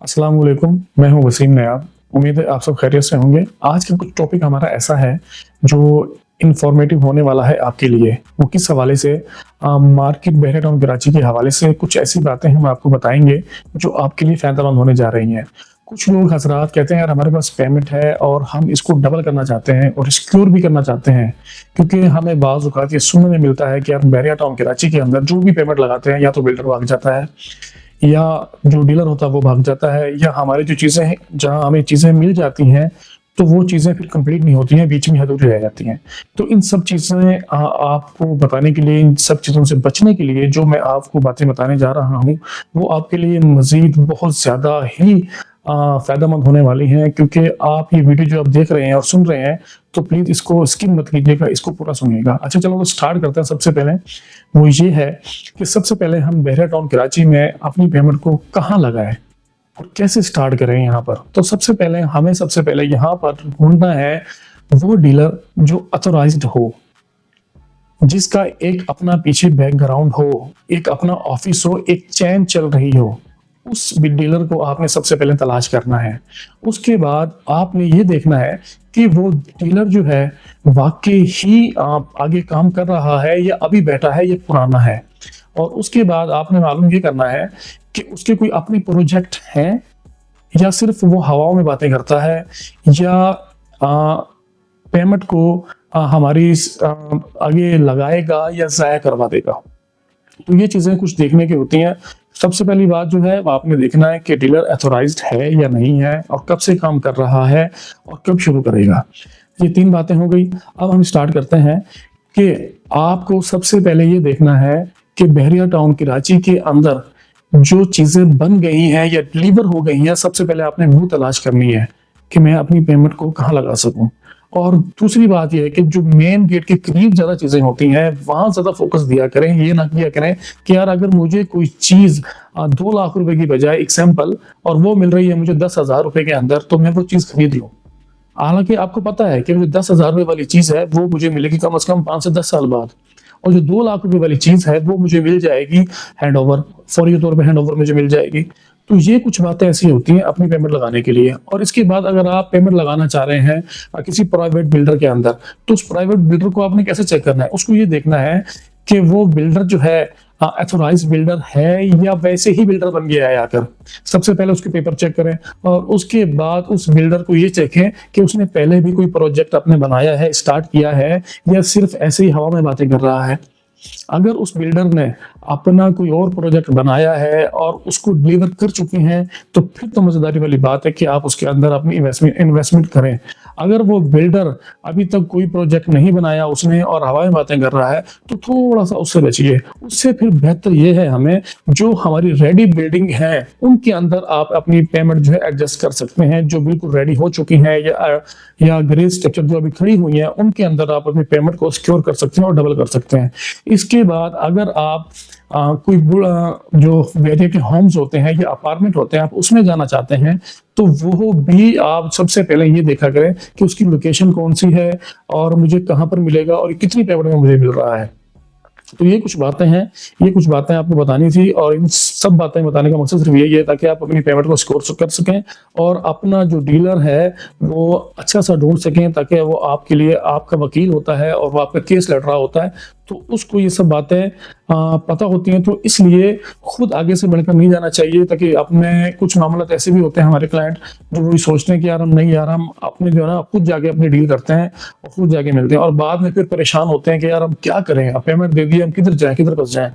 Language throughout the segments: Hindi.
अस्सलाम वालेकुम, मैं हूं वसीम नयाब। उम्मीद है आप सब खैरियत से होंगे। आज का कुछ टॉपिक हमारा ऐसा है जो इंफॉर्मेटिव होने वाला है आपके लिए। वो किस हवाले से, मार्केट बहरे टाउन कराची के हवाले से कुछ ऐसी बातें हम आपको बताएंगे जो आपके लिए फायदेमंद होने जा रही हैं। कुछ लोग हजरात कहते हैं यार हमारे पास पेमेंट है और हम इसको डबल करना चाहते हैं और सिक्योर भी करना चाहते हैं, क्योंकि हमें बाज़ औक़ात ये सुनने में मिलता है कि यार बहरिया टाउन कराची के अंदर जो भी पेमेंट लगाते हैं या तो बिल्डर भाग जाता है या जो डीलर होता है वो भाग जाता है, या हमारी जो चीज़ें हैं जहाँ हमें चीज़ें मिल जाती हैं तो वो चीज़ें फिर कंप्लीट नहीं होती हैं, बीच में अधूरी रह जाती हैं। तो इन सब चीज़ें आपको बताने के लिए, इन सब चीज़ों से बचने के लिए जो मैं आपको बातें बताने जा रहा हूँ वो आपके लिए मज़ीद बहुत ज़्यादा ही फ़ायदेमंद होने वाली हैं। क्योंकि आप ये वीडियो जो आप देख रहे हैं और सुन रहे हैं तो प्लीज़ इसको स्किप मत कीजिएगा, इसको पूरा सुनिएगा। अच्छा चलो तो स्टार्ट करते हैं। सबसे पहले वो ये है कि सबसे पहले हम बहरिया टाउन कराची में अपनी पेमेंट को कहाँ लगाएं और कैसे स्टार्ट करें यहाँ पर। तो सबसे पहले यहाँ पर ढूंढना है वो डीलर जो ऑथराइज्ड हो, जिसका एक अपना पीछे बैकग्राउंड हो, एक अपना ऑफिस हो, एक चैन चल रही हो। उस डीलर को आपने सबसे पहले तलाश करना है। उसके बाद आपने ये देखना है कि वो डीलर जो है वाकई ही आगे काम कर रहा है या अभी बैठा है या पुराना है। और उसके बाद आपने मालूम ये करना है कि उसके कोई अपने प्रोजेक्ट हैं या सिर्फ वो हवाओं में बातें करता है, या पेमेंट को हमारी आगे लगाएगा या ज़ाया करवा देगा। तो ये चीज़ें कुछ देखने की होती हैं। सबसे पहली बात जो है वो आपने देखना है कि डीलर ऑथराइज्ड है या नहीं है, और कब से काम कर रहा है और कब शुरू करेगा। ये 3 बातें हो गई। अब हम स्टार्ट करते हैं कि आपको सबसे पहले ये देखना है कि बहरिया टाउन कराची के अंदर जो चीज़ें बन गई हैं या डिलीवर हो गई हैं, सबसे पहले आपने वो तलाश करनी है कि मैं अपनी पेमेंट को कहाँ लगा सकूं। और दूसरी बात यह है कि जो मेन गेट के करीब ज़्यादा चीज़ें होती हैं वहाँ ज़्यादा फोकस दिया करें। ये ना किया करें कि यार अगर मुझे कोई चीज़ 2 लाख रुपए की बजाय एग्जाम्पल और वो मिल रही है मुझे 10,000 रुपए के अंदर, तो मैं वो चीज़ खरीद लूँ। हालांकि आपको पता है कि मुझे 10,000 रुपए वाली चीज़ है वो मुझे मिलेगी कम से कम 5 से 10 साल बाद, और जो 2 लाख रुपए वाली चीज़ है वो मुझे मिल जाएगी हैंड ओवर, फौरी तौर पर हैंड ओवर मुझे मिल जाएगी। तो ये कुछ बातें ऐसी होती हैं अपनी पेमेंट लगाने के लिए। और इसके बाद अगर आप पेमेंट लगाना चाह रहे हैं किसी प्राइवेट बिल्डर के अंदर, तो उस प्राइवेट बिल्डर को आपने कैसे चेक करना है। उसको ये देखना है कि वो बिल्डर जो है ऑथराइज्ड बिल्डर है या वैसे ही बिल्डर बन गया है आकर। सबसे पहले उसके पेपर चेक करें और उसके बाद उस बिल्डर को ये चेकें कि उसने पहले भी कोई प्रोजेक्ट अपने बनाया है, स्टार्ट किया है, या सिर्फ ऐसे ही हवा में बातें कर रहा है। अगर उस बिल्डर ने अपना कोई और प्रोजेक्ट बनाया है और उसको डिलीवर कर चुके हैं तो फिर तो मजेदारी वाली बात है कि आप उसके अंदर अपनी इन्वेस्टमेंट करें। अगर वो बिल्डर अभी तक कोई प्रोजेक्ट नहीं बनाया उसने और हवा में बातें कर रहा है तो थोड़ा सा उससे बचिए। उससे फिर बेहतर ये है हमें जो हमारी रेडी बिल्डिंग है उनके अंदर आप अपनी पेमेंट जो है एडजस्ट कर सकते हैं, जो बिल्कुल रेडी हो चुकी हैं या ग्रे स्ट्रक्चर जो अभी खड़ी हुई है उनके अंदर आप अपनी पेमेंट को सिक्योर कर सकते हैं और डबल कर सकते हैं। इसके बाद अगर आप कोई जो बहरिया के होम्स होते हैं या अपार्टमेंट होते हैं आप उसमें जाना चाहते हैं तो वो भी आप सबसे पहले ये देखा करें कि उसकी लोकेशन कौन सी है और मुझे कहाँ पर मिलेगा और कितनी पेमेंट में मुझे मिल रहा है। तो ये कुछ बातें हैं, ये कुछ बातें आपको बतानी थी, और इन सब बातें बताने का मकसद सिर्फ यही है ताकि आप अपनी पेमेंट को स्कोर कर सकें और अपना जो डीलर है वो अच्छा सा ढूंढ सकें, ताकि वो आपके लिए आपका वकील होता है और वो आपका केस लड़ रहा होता है तो उसको ये सब बातें पता होती हैं। तो इसलिए खुद आगे से बढ़कर नहीं जाना चाहिए, ताकि अपने कुछ मामला ऐसे भी होते हैं हमारे क्लाइंट जो वही सोचते हैं कि यार हम नहीं, यार हम अपने जो है ना खुद जाके अपनी डील करते हैं और खुद जाके मिलते हैं, और बाद में फिर परेशान होते हैं कि यार हम क्या करें, अब पेमेंट दे दी हम किधर जाएं, किधर फंस जाएं।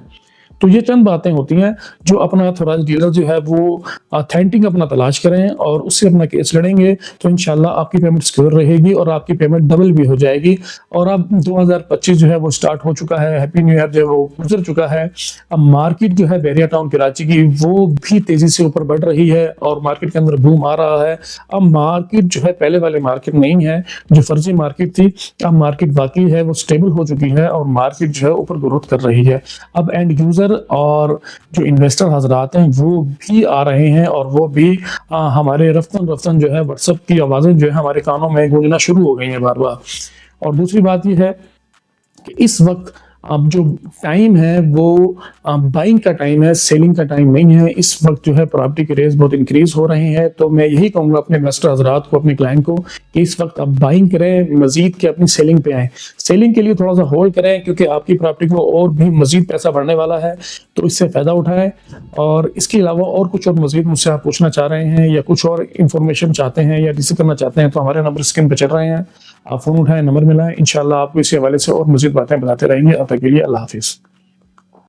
तो ये चंद बातें होती हैं जो अपना थोड़ा डीलर जो है वो ऑथेंटिक अपना तलाश करें और उससे अपना केस लड़ेंगे तो इंशाल्लाह आपकी पेमेंट सिक्योर रहेगी और आपकी पेमेंट डबल भी हो जाएगी। और अब 2025 जो है वो स्टार्ट हो चुका है, हैप्पी न्यू ईयर जो है वो गुजर चुका है। अब मार्केट जो है बहरिया टाउन कराची की वो भी तेजी से ऊपर बढ़ रही है और मार्केट के अंदर बूम आ रहा है। अब मार्केट जो है पहले वाले मार्केट नहीं है जो फर्जी मार्केट थी, अब मार्केट वाकई है वो स्टेबल हो चुकी है और मार्केट जो है ऊपर ग्रोथ कर रही है। अब एंड यूजर और जो इन्वेस्टर हजरात हैं वो भी आ रहे हैं और वो भी हमारे रफ्तन रफ्तन जो है व्हाट्सएप की आवाज़ें जो है हमारे कानों में गूंजना शुरू हो गई हैं बार बार। और दूसरी बात ये है कि इस वक्त अब जो टाइम है वो बाइंग का टाइम है, सेलिंग का टाइम नहीं है। इस वक्त जो है प्रॉपर्टी के रेट बहुत इंक्रीज हो रहे हैं, तो मैं यही कहूंगा अपने इन्वेस्टर हजरात को, अपने क्लाइंट को, कि इस वक्त आप बाइंग करें मजीद के अपनी सेलिंग पे आए। सेलिंग के लिए थोड़ा सा होल्ड करें, क्योंकि आपकी प्रॉपर्टी को और भी मजीद पैसा बढ़ने वाला है, तो इससे फायदा उठाएं। और इसके अलावा और कुछ और मजीद मुझसे आप पूछना चाह रहे हैं या कुछ और इन्फॉर्मेशन चाहते हैं या रिसीव करना चाहते हैं, तो हमारे नंबर स्क्रीन पर चल रहे हैं, आप फोन उठाएं, नंबर मिलाएं, इंशाल्लाह आपको इसी हवाले से और मजीद बातें बताते रहेंगे। अब तक के लिए अल्लाह हाफिज।